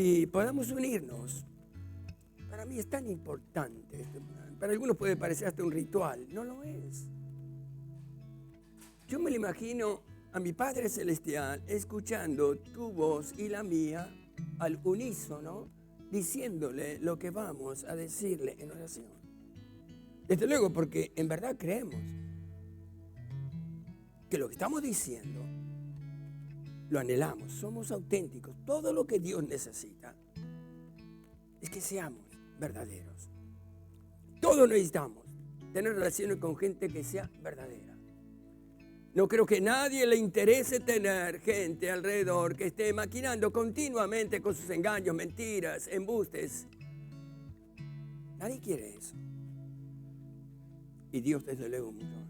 y podamos unirnos. Para mí es tan importante. Para algunos puede parecer hasta un ritual. No lo es. Yo me lo imagino a mi Padre Celestial escuchando tu voz y la mía al unísono, diciéndole lo que vamos a decirle en oración. Desde luego, porque en verdad creemos que lo que estamos diciendo lo anhelamos, somos auténticos. Todo lo que Dios necesita es que seamos verdaderos. Todos necesitamos tener relaciones con gente que sea verdadera. No creo que a nadie le interese tener gente alrededor que esté maquinando continuamente con sus engaños, mentiras, embustes. Nadie quiere eso. Y Dios desde luego mucho más.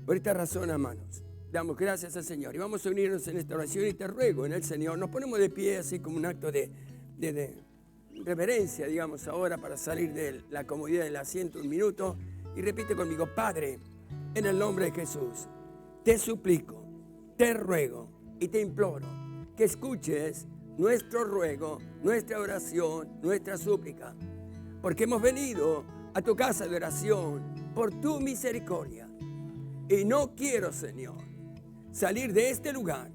Por esta razón, hermanos, damos gracias al Señor y vamos a unirnos en esta oración y te ruego en el Señor. Nos ponemos de pie así como un acto de reverencia, digamos, ahora para salir de la comodidad del asiento un minuto y repite conmigo: Padre, en el nombre de Jesús, te suplico, te ruego y te imploro que escuches nuestro ruego, nuestra oración, nuestra súplica, porque hemos venido a tu casa de oración por tu misericordia. Y no quiero, Señor, salir de este lugar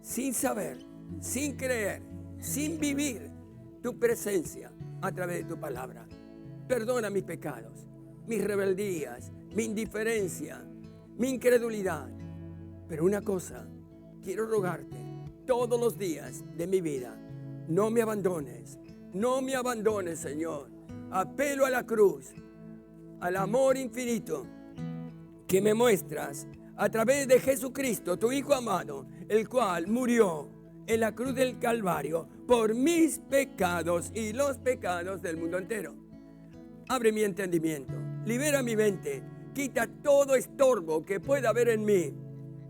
sin saber, sin creer, sin vivir tu presencia a través de tu palabra. Perdona mis pecados, mis rebeldías, mi indiferencia, mi incredulidad. Pero una cosa, quiero rogarte todos los días de mi vida: no me abandones, Señor. Apelo a la cruz, al amor infinito que me muestras a través de Jesucristo, tu Hijo amado, el cual murió en la cruz del Calvario por mis pecados y los pecados del mundo entero. Abre mi entendimiento, libera mi mente, quita todo estorbo que pueda haber en mí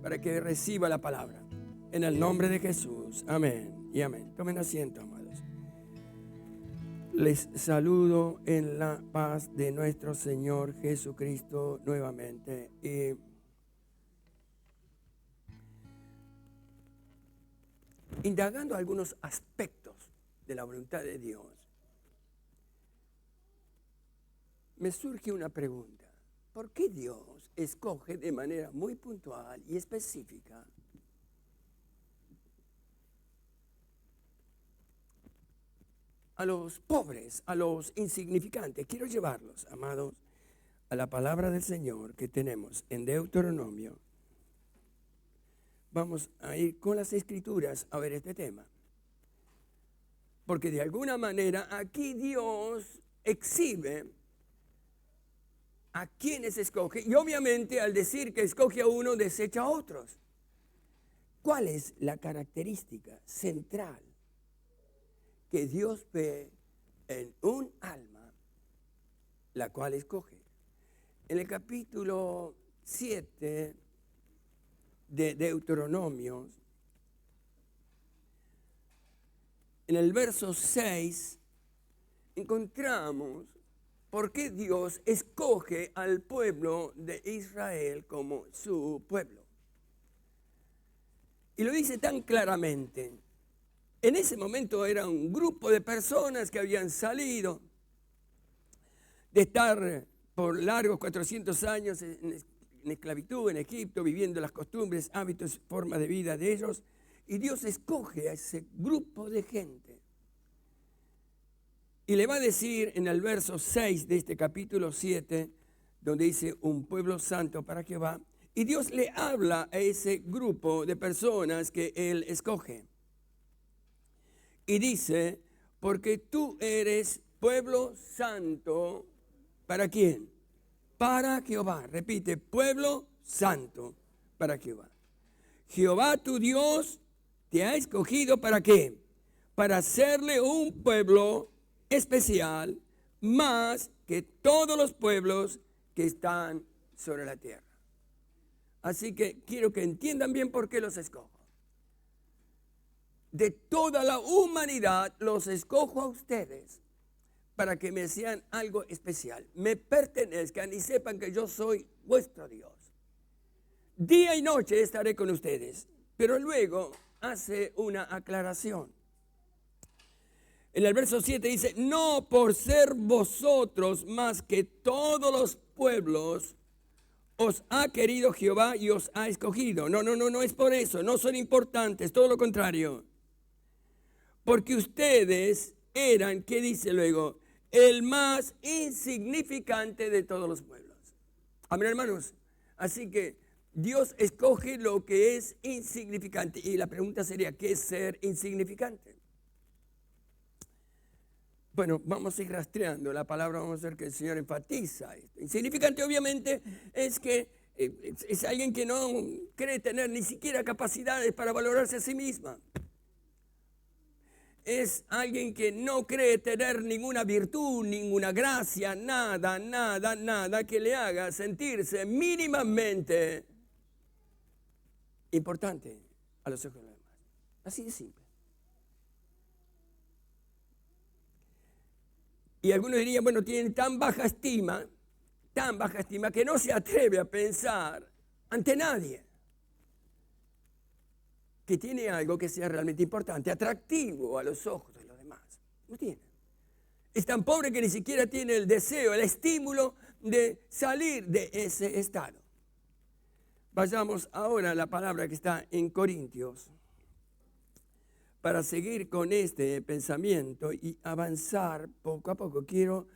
para que reciba la palabra. En el nombre de Jesús, amén y amén. Tomen asiento, amados. Les saludo en la paz de nuestro Señor Jesucristo nuevamente. Indagando algunos aspectos de la voluntad de Dios, me surge una pregunta. ¿Por qué Dios escoge de manera muy puntual y específica a los pobres, a los insignificantes? Quiero llevarlos, amados, a la palabra del Señor que tenemos en Deuteronomio. Vamos a ir con las Escrituras a ver este tema. Porque de alguna manera aquí Dios exhibe a quienes escoge, y obviamente al decir que escoge a uno, desecha a otros. ¿Cuál es la característica central que Dios ve en un alma, la cual escoge? En el capítulo 7 de Deuteronomio, en el verso 6, encontramos por qué Dios escoge al pueblo de Israel como su pueblo. Y lo dice tan claramente. En ese momento era un grupo de personas que habían salido de estar por largos 400 años en esclavitud en Egipto, viviendo las costumbres, hábitos, formas de vida de ellos. Y Dios escoge a ese grupo de gente. Y le va a decir en el verso 6 de este capítulo 7, donde dice un pueblo santo para Jehová. Y Dios le habla a ese grupo de personas que Él escoge. Y dice, porque tú eres pueblo santo, ¿para quién? Para Jehová. Repite, pueblo santo para Jehová. Jehová tu Dios te ha escogido ¿para qué? Para hacerle un pueblo especial, más que todos los pueblos que están sobre la tierra. Así que quiero que entiendan bien por qué los escojo. De toda la humanidad los escojo a ustedes para que me sean algo especial, me pertenezcan y sepan que yo soy vuestro Dios. Día y noche estaré con ustedes, pero luego hace una aclaración. En el verso 7 dice, no por ser vosotros más que todos los pueblos, os ha querido Jehová y os ha escogido. No es por eso, no son importantes, todo lo contrario. Porque ustedes eran, ¿qué dice luego? El más insignificante de todos los pueblos. Amén, hermanos. Así que Dios escoge lo que es insignificante. Y la pregunta sería, ¿qué es ser insignificante? Bueno, vamos a ir rastreando la palabra, vamos a ver que el Señor enfatiza esto. Insignificante obviamente es que es alguien que no cree tener ni siquiera capacidades para valorarse a sí misma. Es alguien que no cree tener ninguna virtud, ninguna gracia, nada que le haga sentirse mínimamente importante a los ojos de los demás. Así de simple. Y algunos dirían, bueno, tienen tan baja estima, que no se atreve a pensar ante nadie que tiene algo que sea realmente importante, atractivo a los ojos de los demás. No tiene. Es tan pobre que ni siquiera tiene el deseo, el estímulo de salir de ese estado. Vayamos ahora a la palabra que está en Corintios para seguir con este pensamiento y avanzar poco a poco. Quiero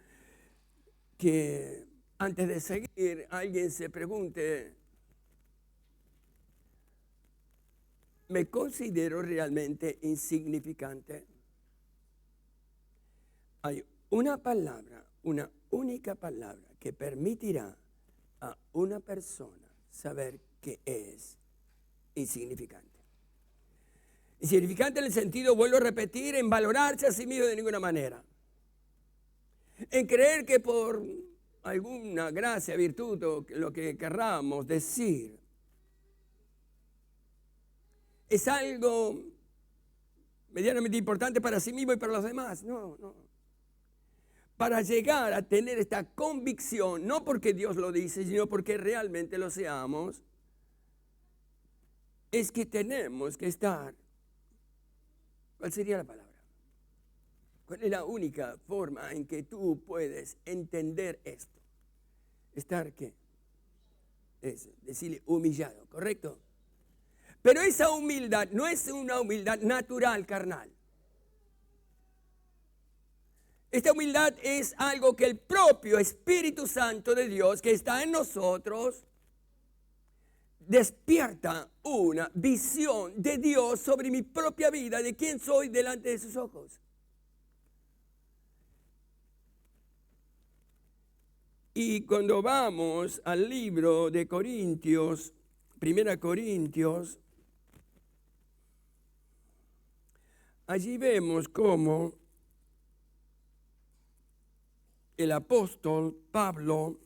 que antes de seguir alguien se pregunte, ¿me considero realmente insignificante? Hay una palabra, una única palabra que permitirá a una persona saber que es insignificante. Insignificante en el sentido, vuelvo a repetir, en valorarse a sí mismo de ninguna manera. En creer que por alguna gracia, virtud o lo que querramos decir, es algo medianamente importante para sí mismo y para los demás. No. Para llegar a tener esta convicción, no porque Dios lo dice, sino porque realmente lo seamos, es que tenemos que estar. ¿Cuál sería la palabra? ¿Cuál es la única forma en que tú puedes entender esto? Estar, ¿qué? Es decirle humillado, ¿correcto? Pero esa humildad no es una humildad natural, carnal. Esta humildad es algo que el propio Espíritu Santo de Dios que está en nosotros despierta una visión de Dios sobre mi propia vida, de quién soy delante de sus ojos. Y cuando vamos al libro de Corintios, 1 Corintios, allí vemos cómo el apóstol Pablo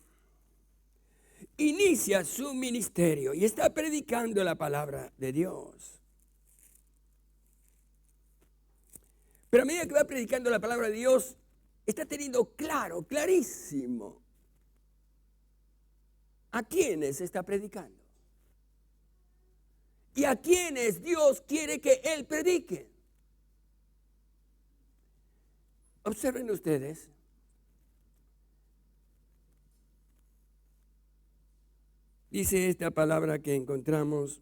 inicia su ministerio y está predicando la palabra de Dios. Pero a medida que va predicando la palabra de Dios, está teniendo clarísimo, a quiénes está predicando. Y a quiénes Dios quiere que él predique. Observen ustedes. Dice esta palabra que encontramos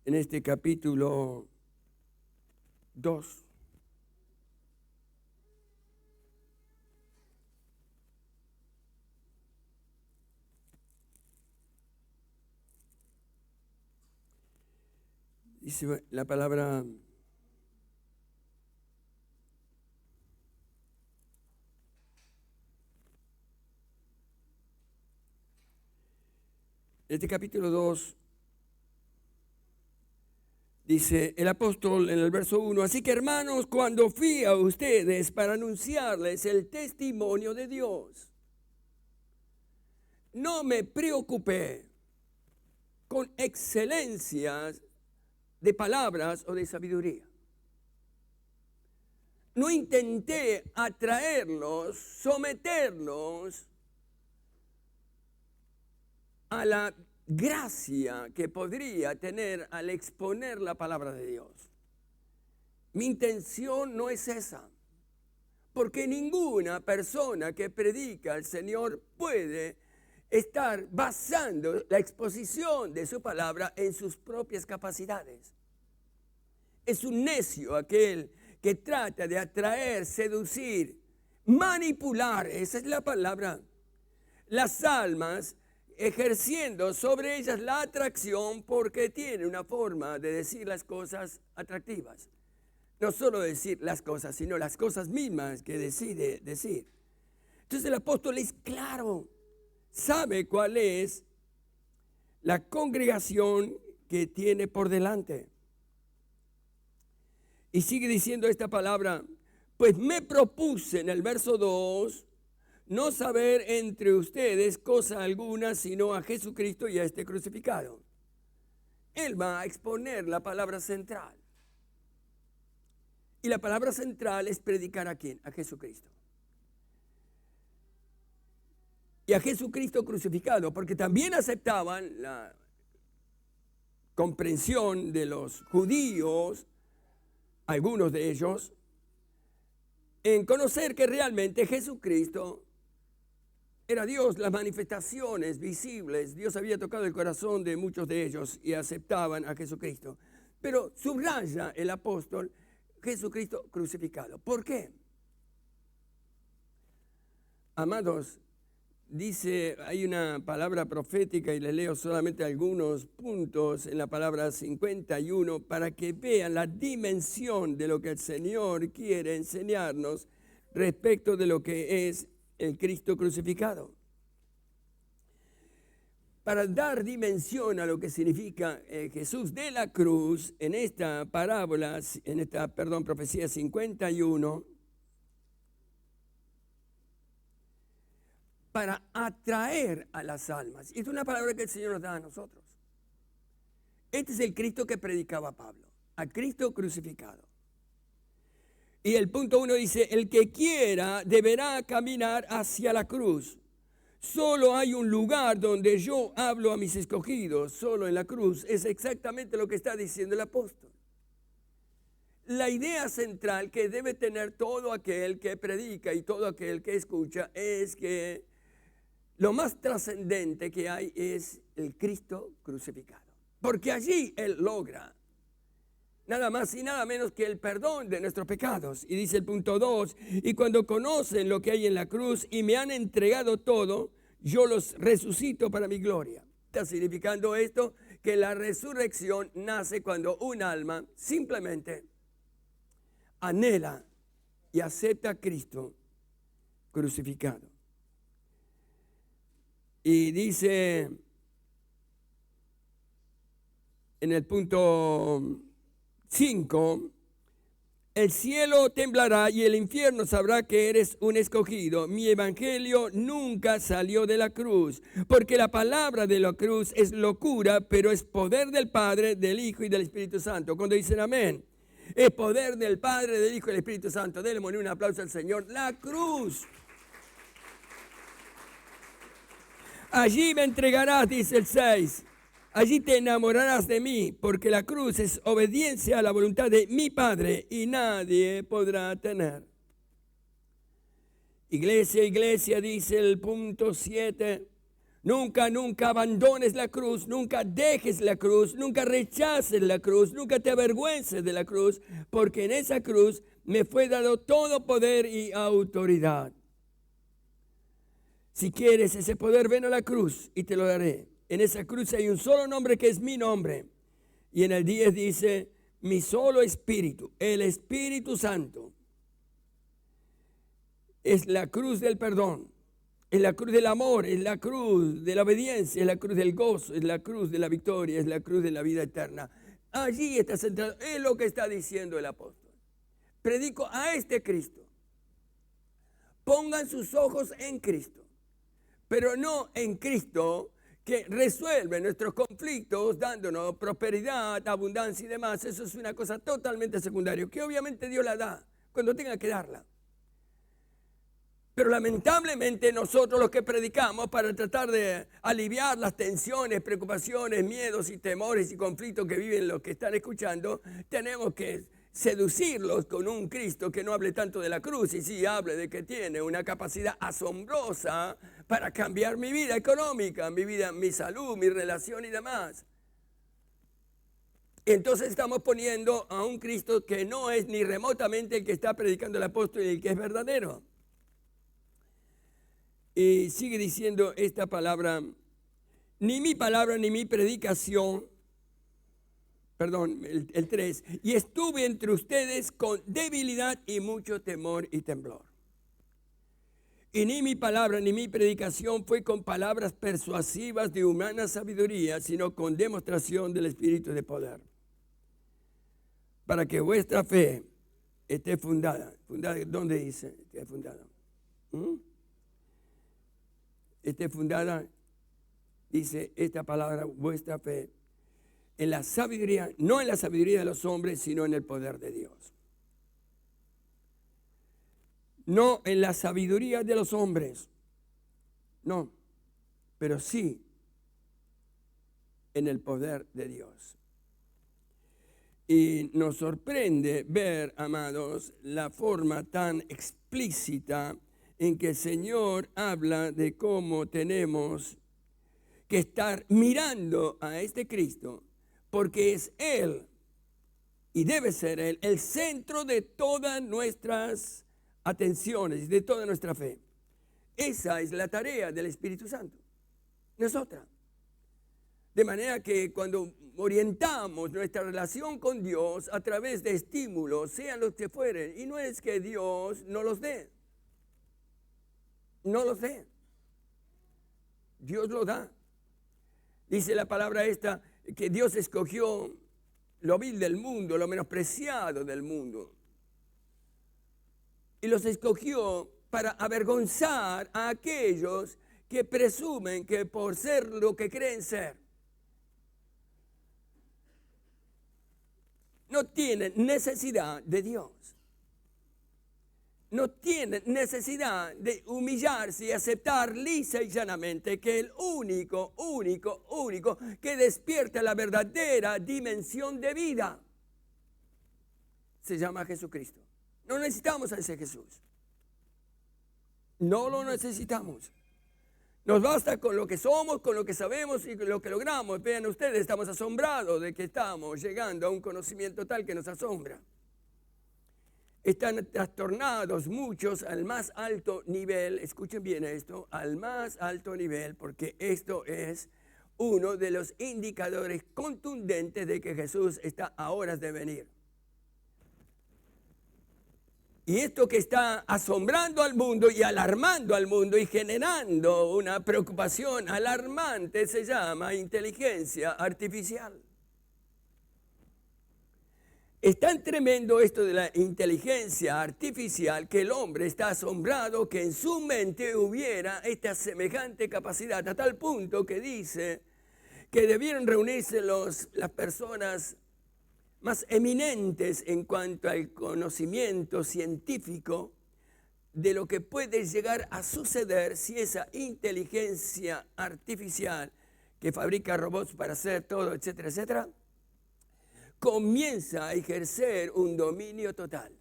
en este capítulo 2. Dice la palabra: este capítulo 2 dice el apóstol en el verso 1, así que hermanos, cuando fui a ustedes para anunciarles el testimonio de Dios, no me preocupé con excelencias de palabras o de sabiduría. No intenté atraerlos, someterlos a la gracia que podría tener al exponer la palabra de Dios. Mi intención no es esa. Porque ninguna persona que predica al Señor puede estar basando la exposición de su palabra en sus propias capacidades. Es un necio aquel que trata de atraer, seducir, manipular, esa es la palabra, las almas, ejerciendo sobre ellas la atracción porque tiene una forma de decir las cosas atractivas. No solo decir las cosas, sino las cosas mismas que decide decir. Entonces el apóstol es claro, sabe cuál es la congregación que tiene por delante. Y sigue diciendo esta palabra, pues me propuse en el verso 2, no saber entre ustedes cosa alguna, sino a Jesucristo y a este crucificado. Él va a exponer la palabra central. Y la palabra central es predicar ¿a quién? A Jesucristo. Y a Jesucristo crucificado, porque también aceptaban la comprensión de los judíos, algunos de ellos, en conocer que realmente Jesucristo era Dios, las manifestaciones visibles. Dios había tocado el corazón de muchos de ellos y aceptaban a Jesucristo. Pero subraya el apóstol Jesucristo crucificado. ¿Por qué? Amados, dice, hay una palabra profética y les leo solamente algunos puntos en la palabra 51 para que vean la dimensión de lo que el Señor quiere enseñarnos respecto de lo que es el Cristo crucificado. Para dar dimensión a lo que significa Jesús de la cruz, en esta parábola, profecía 51, para atraer a las almas. Y es una palabra que el Señor nos da a nosotros. Este es el Cristo que predicaba Pablo, a Cristo crucificado. Y el punto 1 dice, el que quiera deberá caminar hacia la cruz. Solo hay un lugar donde yo hablo a mis escogidos, solo en la cruz. Es exactamente lo que está diciendo el apóstol. La idea central que debe tener todo aquel que predica y todo aquel que escucha es que lo más trascendente que hay es el Cristo crucificado. Porque allí Él logra nada más y nada menos que el perdón de nuestros pecados. Y dice el punto 2, y cuando conocen lo que hay en la cruz y me han entregado todo, yo los resucito para mi gloria. Está significando esto que la resurrección nace cuando un alma simplemente anhela y acepta a Cristo crucificado. Y dice en el punto 5, el cielo temblará y el infierno sabrá que eres un escogido. Mi evangelio nunca salió de la cruz, porque la palabra de la cruz es locura, pero es poder del Padre, del Hijo y del Espíritu Santo. Cuando dicen amén, es poder del Padre, del Hijo y del Espíritu Santo. Démosle un aplauso al Señor. La cruz. Allí me entregarás, dice el 6. Allí te enamorarás de mí, porque la cruz es obediencia a la voluntad de mi Padre y nadie podrá tener. Iglesia, iglesia, dice el punto 7. Nunca abandones la cruz, nunca dejes la cruz, nunca rechaces la cruz, nunca te avergüences de la cruz, porque en esa cruz me fue dado todo poder y autoridad. Si quieres ese poder, ven a la cruz y te lo daré. En esa cruz hay un solo nombre que es mi nombre. Y en el 10 dice, mi solo espíritu, el Espíritu Santo. Es la cruz del perdón, es la cruz del amor, es la cruz de la obediencia, es la cruz del gozo, es la cruz de la victoria, es la cruz de la vida eterna. Allí está centrado, es lo que está diciendo el apóstol. Predico a este Cristo. Pongan sus ojos en Cristo, pero no en Cristo que resuelve nuestros conflictos dándonos prosperidad, abundancia y demás. Eso es una cosa totalmente secundaria, que obviamente Dios la da cuando tenga que darla. Pero lamentablemente nosotros los que predicamos para tratar de aliviar las tensiones, preocupaciones, miedos y temores y conflictos que viven los que están escuchando, tenemos que seducirlos con un Cristo que no hable tanto de la cruz y sí hable de que tiene una capacidad asombrosa para cambiar mi vida económica, mi vida, mi salud, mi relación y demás. Entonces estamos poniendo a un Cristo que no es ni remotamente el que está predicando el apóstol y el que es verdadero. Y sigue diciendo esta palabra, ni mi palabra ni mi predicación, perdón, el 3, y estuve entre ustedes con debilidad y mucho temor y temblor. Y ni mi palabra ni mi predicación fue con palabras persuasivas de humana sabiduría, sino con demostración del Espíritu de poder, para que vuestra fe esté fundada. ¿Fundada dónde dice? Esté fundada. Esté fundada, dice esta palabra, vuestra fe, en la sabiduría, no en la sabiduría de los hombres, sino en el poder de Dios. No en la sabiduría de los hombres, no, pero sí en el poder de Dios. Y nos sorprende ver, amados, la forma tan explícita en que el Señor habla de cómo tenemos que estar mirando a este Cristo, porque es Él, y debe ser Él, el centro de todas nuestras atenciones, de toda nuestra fe. Esa es la tarea del Espíritu Santo, no es otra. De manera que cuando orientamos nuestra relación con Dios a través de estímulos, sean los que fueren, y no es que Dios no los dé, no los dé, Dios lo da. Dice la palabra esta, que Dios escogió lo vil del mundo, lo menospreciado del mundo, y los escogió para avergonzar a aquellos que presumen que por ser lo que creen ser, no tienen necesidad de Dios. No tienen necesidad de humillarse y aceptar lisa y llanamente que el único que despierta la verdadera dimensión de vida se llama Jesucristo. No necesitamos a ese Jesús. No lo necesitamos. Nos basta con lo que somos, con lo que sabemos y con lo que logramos. Vean ustedes, estamos asombrados de que estamos llegando a un conocimiento tal que nos asombra. Están trastornados muchos al más alto nivel, escuchen bien esto, al más alto nivel, porque esto es uno de los indicadores contundentes de que Jesús está a horas de venir. Y esto que está asombrando al mundo y alarmando al mundo y generando una preocupación alarmante se llama inteligencia artificial. Es tan tremendo esto de la inteligencia artificial que el hombre está asombrado que en su mente hubiera esta semejante capacidad, a tal punto que dice que debieron reunirse las personas más eminentes en cuanto al conocimiento científico de lo que puede llegar a suceder si esa inteligencia artificial que fabrica robots para hacer todo, etcétera, etcétera, comienza a ejercer un dominio total.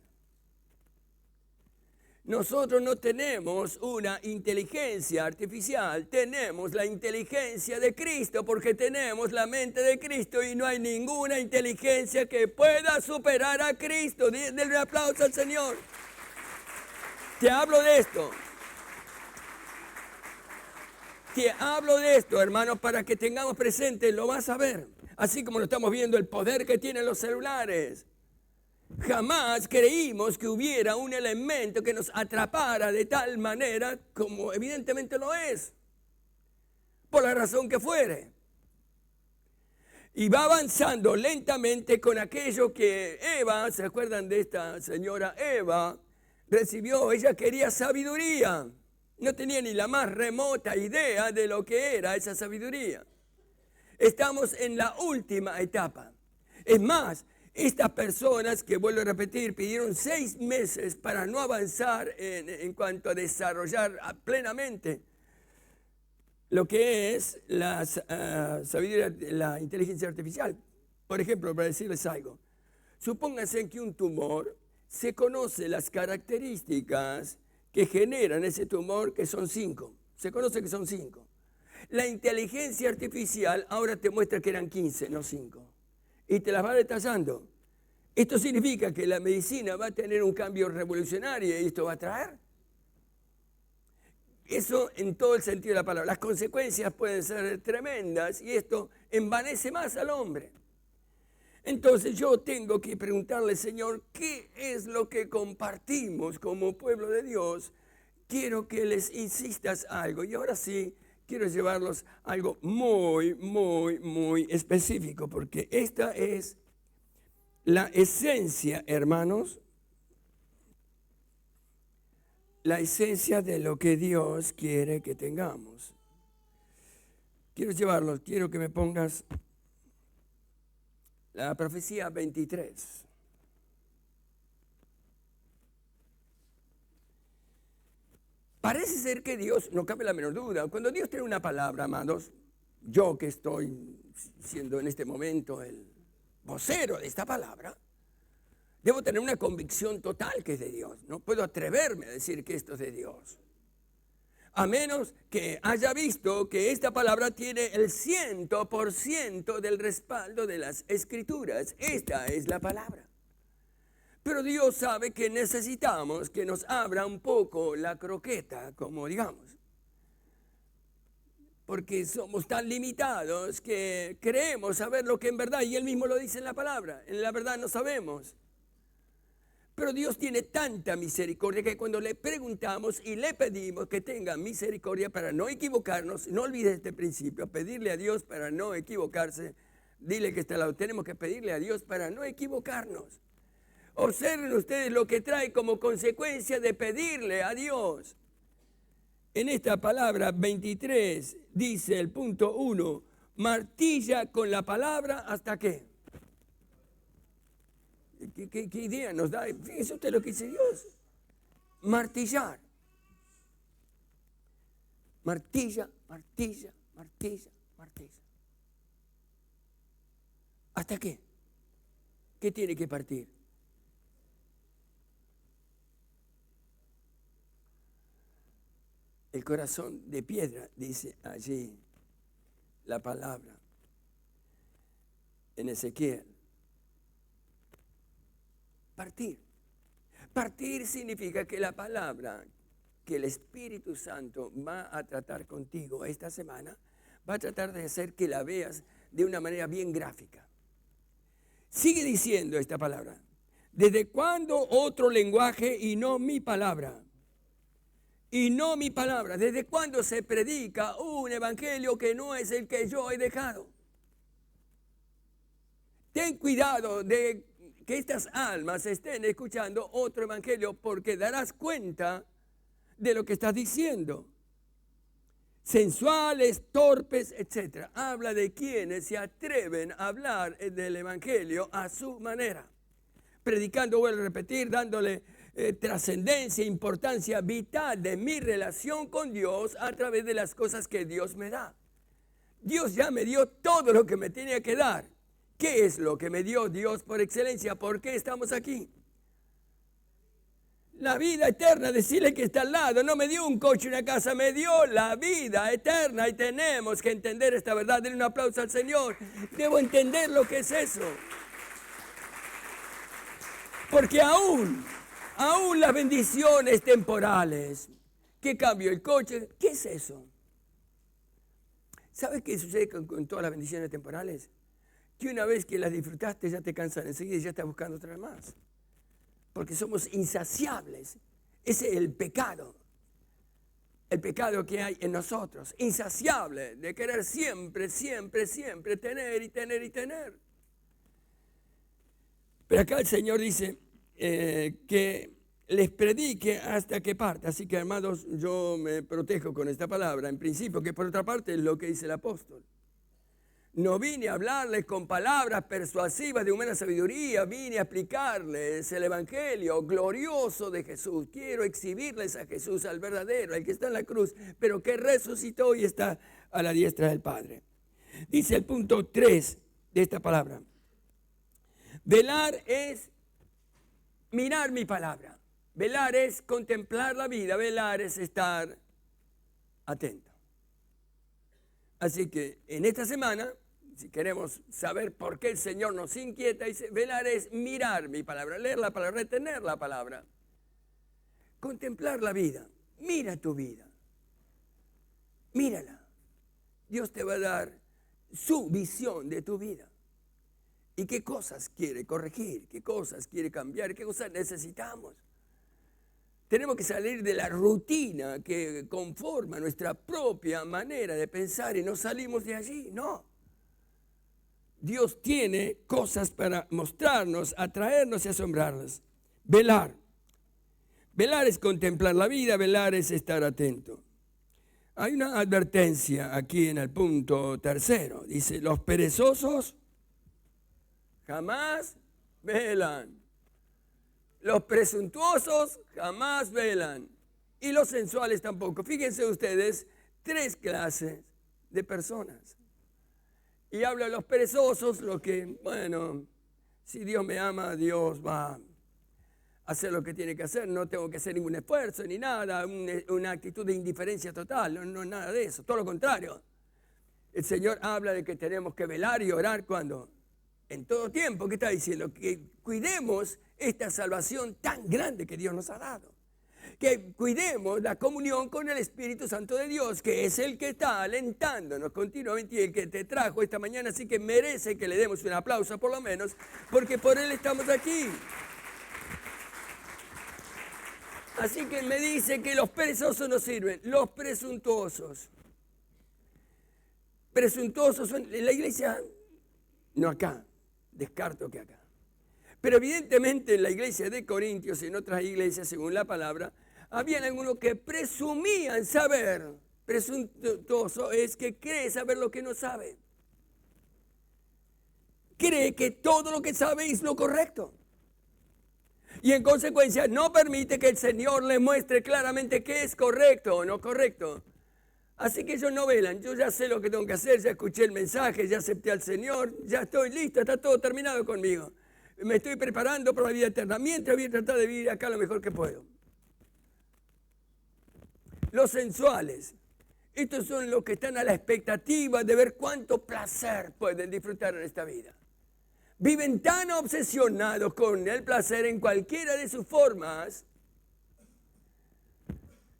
Nosotros no tenemos una inteligencia artificial, tenemos la inteligencia de Cristo porque tenemos la mente de Cristo y no hay ninguna inteligencia que pueda superar a Cristo. Denle un aplauso al Señor. Te hablo de esto. Te hablo de esto, hermanos, para que tengamos presente, lo vas a ver. Así como lo estamos viendo, el poder que tienen los celulares. Jamás creímos que hubiera un elemento que nos atrapara de tal manera como evidentemente lo es, por la razón que fuere. Y va avanzando lentamente con aquello que Eva, ¿se acuerdan de esta señora Eva? Recibió, ella quería sabiduría, no tenía ni la más remota idea de lo que era esa sabiduría. Estamos en la última etapa. Es más, estas personas, que vuelvo a repetir, pidieron 6 meses para no avanzar en cuanto a desarrollar plenamente lo que es la sabiduría, la inteligencia artificial. Por ejemplo, para decirles algo, Supóngase que un tumor, se conoce las características que generan ese tumor, que son 5. Se conoce que son 5. La inteligencia artificial ahora te muestra que eran 15, no 5. Y te las va detallando. Esto significa que la medicina va a tener un cambio revolucionario y esto va a traer. Eso en todo el sentido de la palabra. Las consecuencias pueden ser tremendas y esto envanece más al hombre. Entonces yo tengo que preguntarle, Señor, ¿qué es lo que compartimos como pueblo de Dios? Quiero que les insistas algo. Y ahora sí, quiero llevarlos a algo muy, muy, muy específico, porque esta es la esencia, hermanos, la esencia de lo que Dios quiere que tengamos. Quiero llevarlos, quiero que me pongas la profecía 23. Parece ser que Dios, no cabe la menor duda, cuando Dios tiene una palabra, amados, yo que estoy siendo en este momento el vocero de esta palabra, debo tener una convicción total que es de Dios. No puedo atreverme a decir que esto es de Dios, a menos que haya visto que esta palabra tiene el 100% del respaldo de las Escrituras. Esta es la palabra. Pero Dios sabe que necesitamos que nos abra un poco la croqueta, como digamos. Porque somos tan limitados que creemos saber lo que en verdad, y Él mismo lo dice en la palabra, en la verdad no sabemos. Pero Dios tiene tanta misericordia que cuando le preguntamos y le pedimos que tenga misericordia para no equivocarnos, no olvides este principio, pedirle a Dios para no equivocarse. Dile que está al lado, tenemos que pedirle a Dios para no equivocarnos. Observen ustedes lo que trae como consecuencia de pedirle a Dios. En esta palabra 23 dice el punto 1, martilla con la palabra ¿hasta qué? ¿Qué idea nos da? Fíjese usted lo que dice Dios. Martillar. Martilla, martilla, martilla, martilla. ¿Hasta qué? ¿Qué tiene que partir? El corazón de piedra, dice allí la palabra en Ezequiel. Partir. Partir significa que la palabra que el Espíritu Santo va a tratar contigo esta semana, va a tratar de hacer que la veas de una manera bien gráfica. Sigue diciendo esta palabra. ¿Desde cuándo otro lenguaje y no mi palabra? Y no mi palabra. ¿Desde cuándo se predica un evangelio que no es el que yo he dejado? Ten cuidado de que estas almas estén escuchando otro evangelio, porque darás cuenta de lo que estás diciendo. Sensuales, torpes, etc. Habla de quienes se atreven a hablar del evangelio a su manera, predicando, vuelvo a repetir, dándole trascendencia, importancia vital de mi relación con Dios a través de las cosas que Dios me da. Dios ya me dio todo lo que me tenía que dar. ¿Qué es lo que me dio Dios por excelencia? ¿Por qué estamos aquí? La vida eterna, decirle que está al lado. No me dio un coche y una casa, me dio la vida eterna. Y tenemos que entender esta verdad. Denle un aplauso al Señor. Debo entender lo que es eso. Porque aún las bendiciones temporales, ¿qué cambio? ¿El coche? ¿Qué es eso? ¿Sabes qué sucede con todas las bendiciones temporales? Que una vez que las disfrutaste ya te cansan enseguida y ya estás buscando otra más. Porque somos insaciables. Ese es el pecado que hay en nosotros. Insaciable de querer siempre, siempre, siempre tener y tener y tener. Pero acá el Señor dice que les predique hasta que parta. Así que, hermanos, yo me protejo con esta palabra, en principio, que por otra parte es lo que dice el apóstol. No vine a hablarles con palabras persuasivas de humana sabiduría, vine a explicarles el evangelio glorioso de Jesús. Quiero exhibirles a Jesús, al verdadero, al que está en la cruz, pero que resucitó y está a la diestra del Padre. Dice el punto 3 de esta palabra. Velar es mirar mi palabra. Velar es contemplar la vida. Velar es estar atento. Así que en esta semana, si queremos saber por qué el Señor nos inquieta, dice, velar es mirar mi palabra, leer la palabra, retener la palabra. Contemplar la vida. Mira tu vida. Mírala. Dios te va a dar su visión de tu vida. ¿Y qué cosas quiere corregir? ¿Qué cosas quiere cambiar? ¿Qué cosas necesitamos? Tenemos que salir de la rutina que conforma nuestra propia manera de pensar y no salimos de allí. No. Dios tiene cosas para mostrarnos, atraernos y asombrarnos. Velar. Velar es contemplar la vida, velar es estar atento. Hay una advertencia aquí en el punto 3. Dice, los perezosos jamás velan. Los presuntuosos jamás velan. Y los sensuales tampoco. Fíjense ustedes, 3 clases de personas. Y habla de los perezosos, lo que, bueno, si Dios me ama, Dios va a hacer lo que tiene que hacer. No tengo que hacer ningún esfuerzo ni nada, una actitud de indiferencia total. No, nada de eso, todo lo contrario. El Señor habla de que tenemos que velar y orar cuando... En todo tiempo, ¿qué está diciendo? Que cuidemos esta salvación tan grande que Dios nos ha dado. Que cuidemos la comunión con el Espíritu Santo de Dios, que es el que está alentándonos continuamente y el que te trajo esta mañana. Así que merece que le demos un aplauso por lo menos, porque por Él estamos aquí. Así que me dice que los perezosos no sirven, los presuntuosos. Presuntuosos son en la iglesia, no acá. Descarto que acá. Pero evidentemente en la iglesia de Corintios y en otras iglesias, según la palabra, habían algunos que presumían saber. Presuntuoso es que cree saber lo que no sabe. Cree que todo lo que sabe es lo correcto. Y en consecuencia no permite que el Señor le muestre claramente qué es correcto o no correcto. Así que ellos no velan, yo ya sé lo que tengo que hacer, ya escuché el mensaje, ya acepté al Señor, ya estoy listo, está todo terminado conmigo. Me estoy preparando para la vida eterna, mientras voy a tratar de vivir acá lo mejor que puedo. Los sensuales, estos son los que están a la expectativa de ver cuánto placer pueden disfrutar en esta vida. Viven tan obsesionados con el placer en cualquiera de sus formas,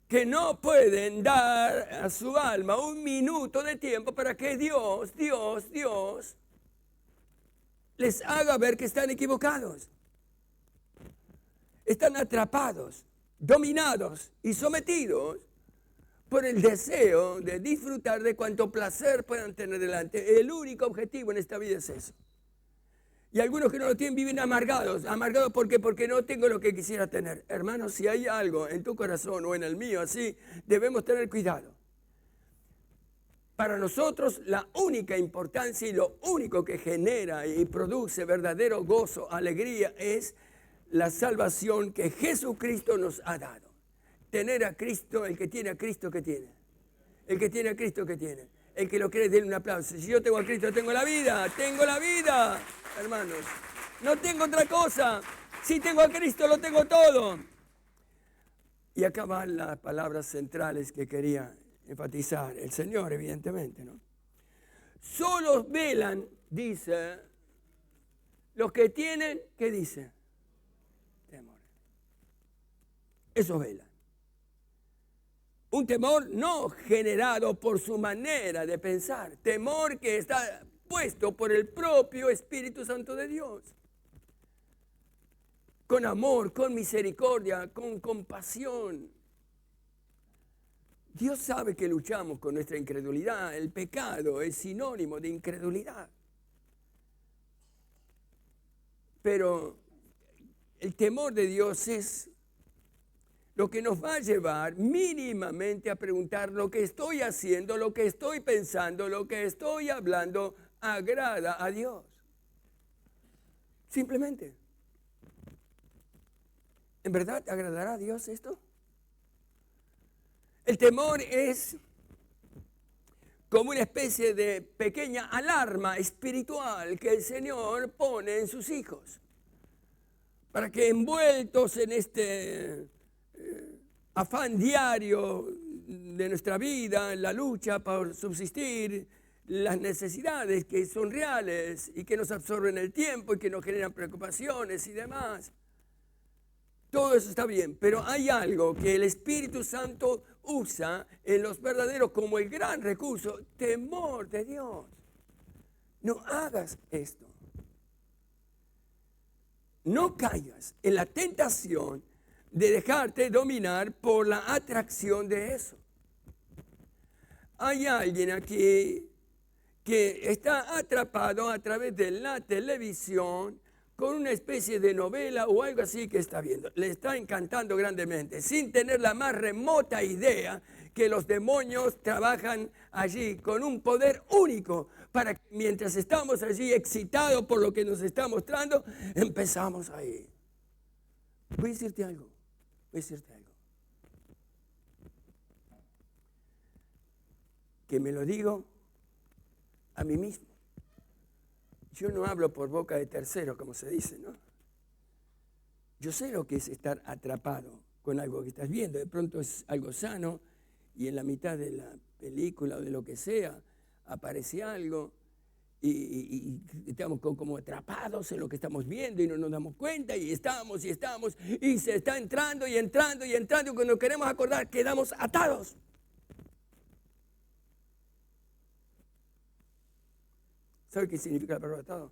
que no pueden dar a su alma un minuto de tiempo para que Dios les haga ver que están equivocados. Están atrapados, dominados y sometidos por el deseo de disfrutar de cuanto placer puedan tener delante. El único objetivo en esta vida es eso. Y algunos que no lo tienen viven amargados. ¿Amargados por qué? Porque no tengo lo que quisiera tener. Hermanos, si hay algo en tu corazón o en el mío así, debemos tener cuidado. Para nosotros la única importancia y lo único que genera y produce verdadero gozo, alegría, es la salvación que Jesucristo nos ha dado. Tener a Cristo, el que tiene a Cristo, ¿qué tiene? El que tiene a Cristo, ¿qué tiene? El que lo cree, denle un aplauso. Si yo tengo a Cristo, tengo la vida, hermanos. No tengo otra cosa. Si tengo a Cristo, lo tengo todo. Y acá van las palabras centrales que quería enfatizar el Señor, evidentemente, ¿no? Solo velan, dice, los que tienen, ¿qué dice? Temor. Esos velan. Un temor no generado por su manera de pensar, temor que está puesto por el propio Espíritu Santo de Dios. Con amor, con misericordia, con compasión. Dios sabe que luchamos con nuestra incredulidad. El pecado es sinónimo de incredulidad. Pero el temor de Dios es lo que nos va a llevar mínimamente a preguntar: lo que estoy haciendo, lo que estoy pensando, lo que estoy hablando, ¿agrada a Dios? Simplemente. ¿En verdad te agradará a Dios esto? El temor es como una especie de pequeña alarma espiritual que el Señor pone en sus hijos, para que envueltos en este afán diario de nuestra vida, en la lucha por subsistir, las necesidades que son reales y que nos absorben el tiempo y que nos generan preocupaciones y demás. Todo eso está bien, pero hay algo que el Espíritu Santo usa en los verdaderos como el gran recurso: temor de Dios. No hagas esto. No caigas en la tentación de dejarte dominar por la atracción de eso. Hay alguien aquí que está atrapado a través de la televisión con una especie de novela o algo así que está viendo. Le está encantando grandemente, sin tener la más remota idea que los demonios trabajan allí con un poder único para que mientras estamos allí excitados por lo que nos está mostrando, empezamos ahí. Voy a decirte algo. Que me lo digo a mí mismo. Yo no hablo por boca de tercero, como se dice, ¿no? Yo sé lo que es estar atrapado con algo que estás viendo. De pronto es algo sano y en la mitad de la película o de lo que sea aparece algo y estamos como atrapados en lo que estamos viendo y no nos damos cuenta y estamos y se está entrando y cuando queremos acordar quedamos atados. ¿Sabe qué significa la palabra atado?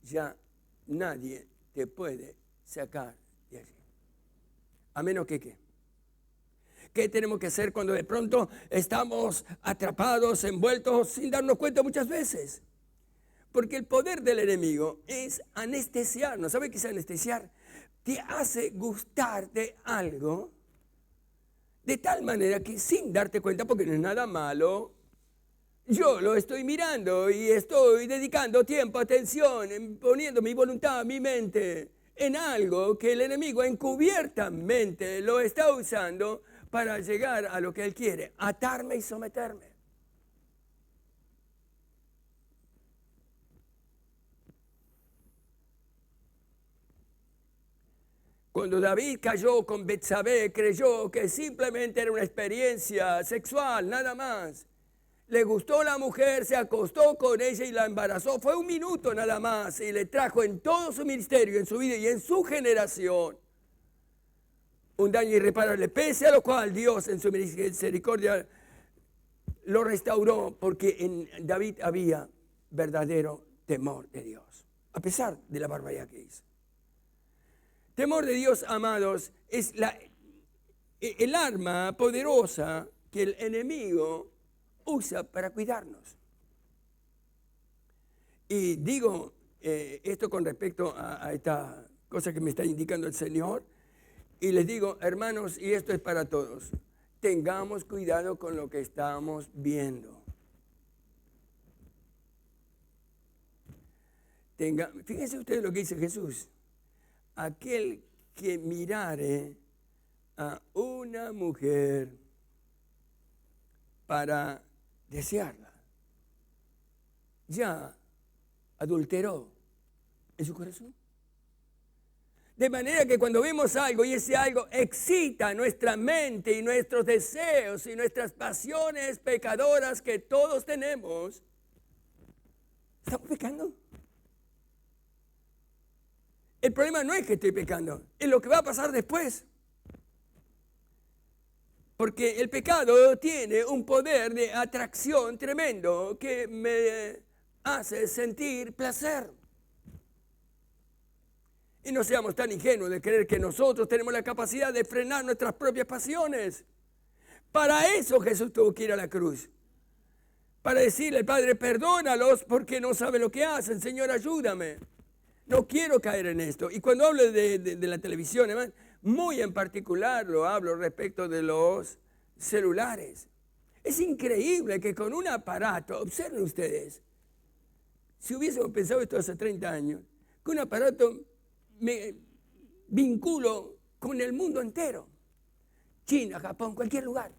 Ya nadie te puede sacar de allí. A menos que ¿qué? ¿Qué tenemos que hacer cuando de pronto estamos atrapados, envueltos, sin darnos cuenta muchas veces? Porque el poder del enemigo es anestesiarnos. ¿Sabe qué es anestesiar? Te hace gustar de algo de tal manera que sin darte cuenta, porque no es nada malo, yo lo estoy mirando y estoy dedicando tiempo, atención, poniendo mi voluntad, mi mente en algo que el enemigo encubiertamente lo está usando para llegar a lo que él quiere: atarme y someterme. Cuando David cayó con Betsabé, creyó que simplemente era una experiencia sexual, nada más. Le gustó la mujer, se acostó con ella y la embarazó. Fue un minuto nada más y le trajo en todo su ministerio, en su vida y en su generación un daño irreparable, pese a lo cual Dios en su misericordia lo restauró, porque en David había verdadero temor de Dios, a pesar de la barbaridad que hizo. Temor de Dios, amados, es el arma poderosa que el enemigo usa para cuidarnos. Y digo esto con respecto a esta cosa que me está indicando el Señor, y les digo, hermanos, y esto es para todos: tengamos cuidado con lo que estamos viendo. Fíjense ustedes lo que dice Jesús: aquel que mirare a una mujer para desearla, ya adulteró en su corazón. De manera que cuando vemos algo y ese algo excita nuestra mente y nuestros deseos y nuestras pasiones pecadoras que todos tenemos, ¿estamos pecando? El problema no es que estoy pecando, es lo que va a pasar después. Porque el pecado tiene un poder de atracción tremendo que me hace sentir placer. Y no seamos tan ingenuos de creer que nosotros tenemos la capacidad de frenar nuestras propias pasiones. Para eso Jesús tuvo que ir a la cruz. Para decirle al Padre: perdónalos porque no saben lo que hacen. Señor, ayúdame. No quiero caer en esto. Y cuando hablo de la televisión, además, muy en particular lo hablo respecto de los celulares. Es increíble que con un aparato, observen ustedes, si hubiésemos pensado esto hace 30 años, con un aparato me vinculo con el mundo entero. China, Japón, cualquier lugar.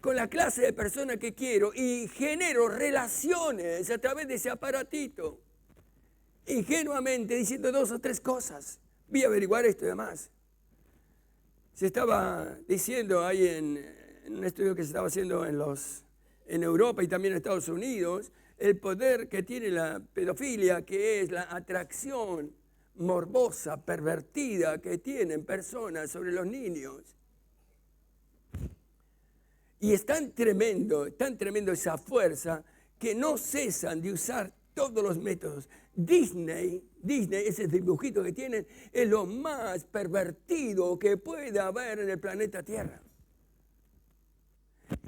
con la clase de persona que quiero y genero relaciones a través de ese aparatito. Ingenuamente diciendo 2 o 3 cosas. Voy a averiguar esto y demás. Se estaba diciendo ahí en un estudio que se estaba haciendo en Europa y también en Estados Unidos, el poder que tiene la pedofilia, que es la atracción morbosa, pervertida que tienen personas sobre los niños. Y es tan tremendo esa fuerza que no cesan de usar todos los métodos. Disney, ese dibujito que tienen, es lo más pervertido que puede haber en el planeta Tierra.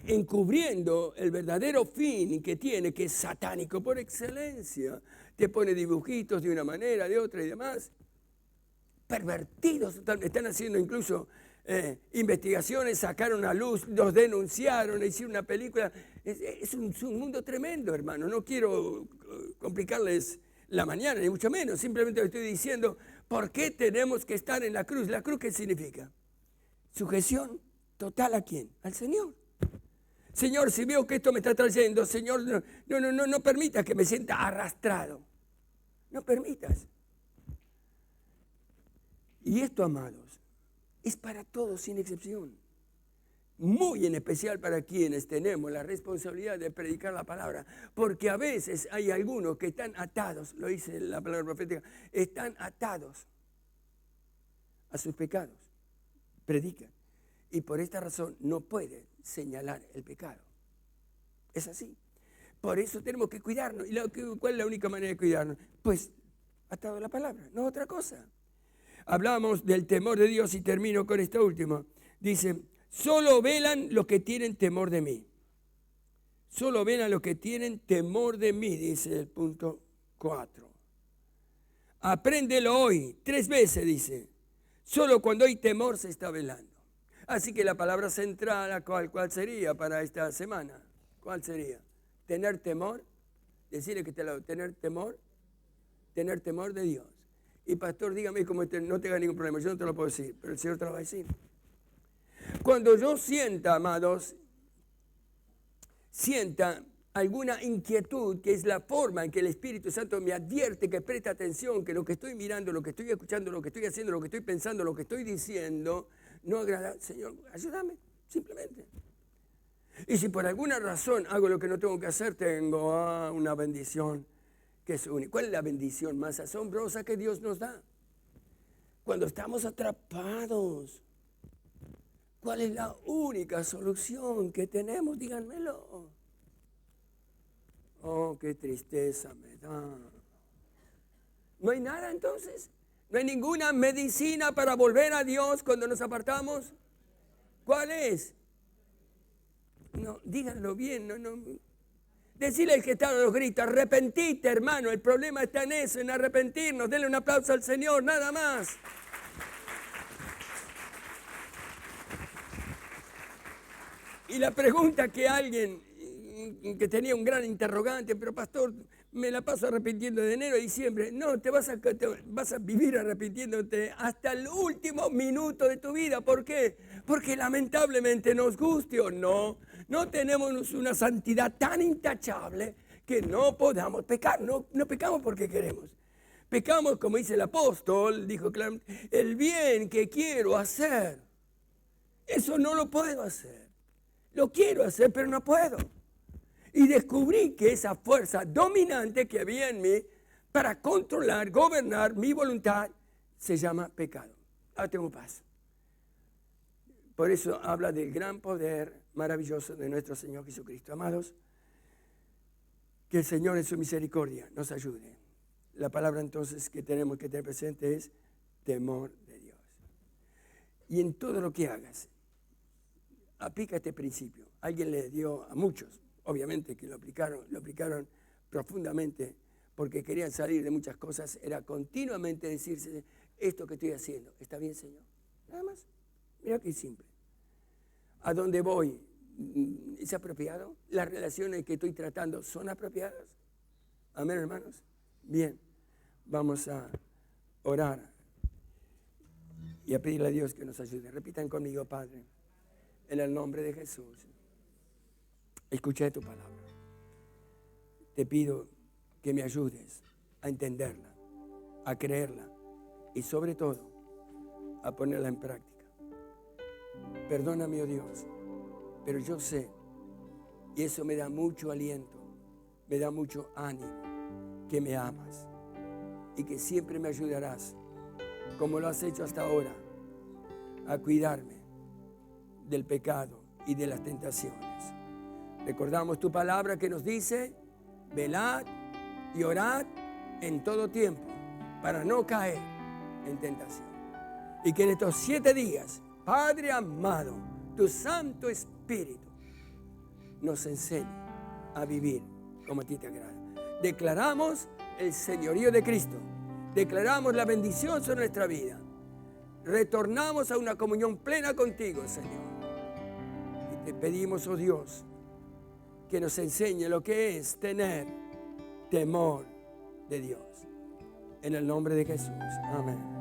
Encubriendo el verdadero fin que tiene, que es satánico por excelencia. Te pone dibujitos de una manera, de otra y demás. Pervertidos, están haciendo incluso investigaciones, sacaron a luz, los denunciaron, hicieron una película. Es un mundo tremendo, hermano. No quiero complicarles la mañana, ni mucho menos. Simplemente le estoy diciendo, ¿por qué tenemos que estar en la cruz? ¿La cruz qué significa? Sujeción total ¿a quién? Al Señor. Señor, si veo que esto me está trayendo, Señor, no permitas que me sienta arrastrado. No permitas. Y esto, amados, es para todos sin excepción. Muy en especial para quienes tenemos la responsabilidad de predicar la palabra. Porque a veces hay algunos que están atados, lo dice la palabra profética, están atados a sus pecados. Predican. Y por esta razón no pueden señalar el pecado. Es así. Por eso tenemos que cuidarnos. ¿Y cuál es la única manera de cuidarnos? Pues atado a la palabra, no otra cosa. Hablamos del temor de Dios y termino con esto último. Dice, solo velan los que tienen temor de mí. Solo velan los que tienen temor de mí, dice el punto 4. Apréndelo hoy, 3 veces dice. Solo cuando hay temor se está velando. Así que la palabra central, ¿cuál sería para esta semana? ¿Cuál sería? Tener temor. Decirle que tener temor de Dios. Y pastor, dígame cómo no tenga ningún problema, yo no te lo puedo decir, pero el Señor te lo va a decir. Cuando yo sienta, amados, alguna inquietud, que es la forma en que el Espíritu Santo me advierte, que preste atención, que lo que estoy mirando, lo que estoy escuchando, lo que estoy haciendo, lo que estoy pensando, lo que estoy diciendo, no agrada, Señor, ayúdame, simplemente. Y si por alguna razón hago lo que no tengo que hacer, tengo una bendición que es única. ¿Cuál es la bendición más asombrosa que Dios nos da? Cuando estamos atrapados. ¿Cuál es la única solución que tenemos? Díganmelo. Oh, qué tristeza me da. ¿No hay nada entonces? ¿No hay ninguna medicina para volver a Dios cuando nos apartamos? ¿Cuál es? No, díganlo bien, no. Decirle al que está a los gritos, arrepentite, hermano, el problema está en eso, en arrepentirnos. Denle un aplauso al Señor, nada más. Y la pregunta que alguien que tenía un gran interrogante, pero pastor, me la paso arrepintiendo de enero a diciembre. No, te vas a vivir arrepintiéndote hasta el último minuto de tu vida. ¿Por qué? Porque lamentablemente, nos guste o no tenemos una santidad tan intachable que no podamos pecar. No pecamos porque queremos. Pecamos, como dice el apóstol, dijo claramente, el bien que quiero hacer. Eso no lo puedo hacer. Lo quiero hacer, pero no puedo. Y descubrí que esa fuerza dominante que había en mí para controlar, gobernar mi voluntad, se llama pecado. Ahora tengo paz. Por eso habla del gran poder maravilloso de nuestro Señor Jesucristo. Amados, que el Señor en su misericordia nos ayude. La palabra entonces que tenemos que tener presente es temor de Dios. Y en todo lo que hagas, aplica este principio. Alguien le dio a muchos, obviamente que lo aplicaron profundamente porque querían salir de muchas cosas, era continuamente decirse, esto que estoy haciendo, ¿está bien, Señor? Nada más. Mira qué simple. ¿A dónde voy? ¿Es apropiado? ¿Las relaciones que estoy tratando son apropiadas? Amén, hermanos. Bien, vamos a orar y a pedirle a Dios que nos ayude. Repitan conmigo, Padre, en el nombre de Jesús. Escuché tu palabra. Te pido que me ayudes a entenderla, a creerla y sobre todo a ponerla en práctica. Perdóname, oh Dios, pero yo sé, y eso me da mucho aliento, me da mucho ánimo, que me amas y que siempre me ayudarás, como lo has hecho hasta ahora, a cuidarme del pecado y de las tentaciones. Recordamos tu palabra que nos dice: velad y orad en todo tiempo para no caer en tentación. Y que en estos 7 días, Padre amado, tu Santo Espíritu nos enseñe a vivir como a ti te agrada. Declaramos el señorío de Cristo. Declaramos la bendición sobre nuestra vida. Retornamos a una comunión plena contigo, Señor. Y te pedimos, oh Dios, que nos enseñe lo que es tener temor de Dios. En el nombre de Jesús. Amén.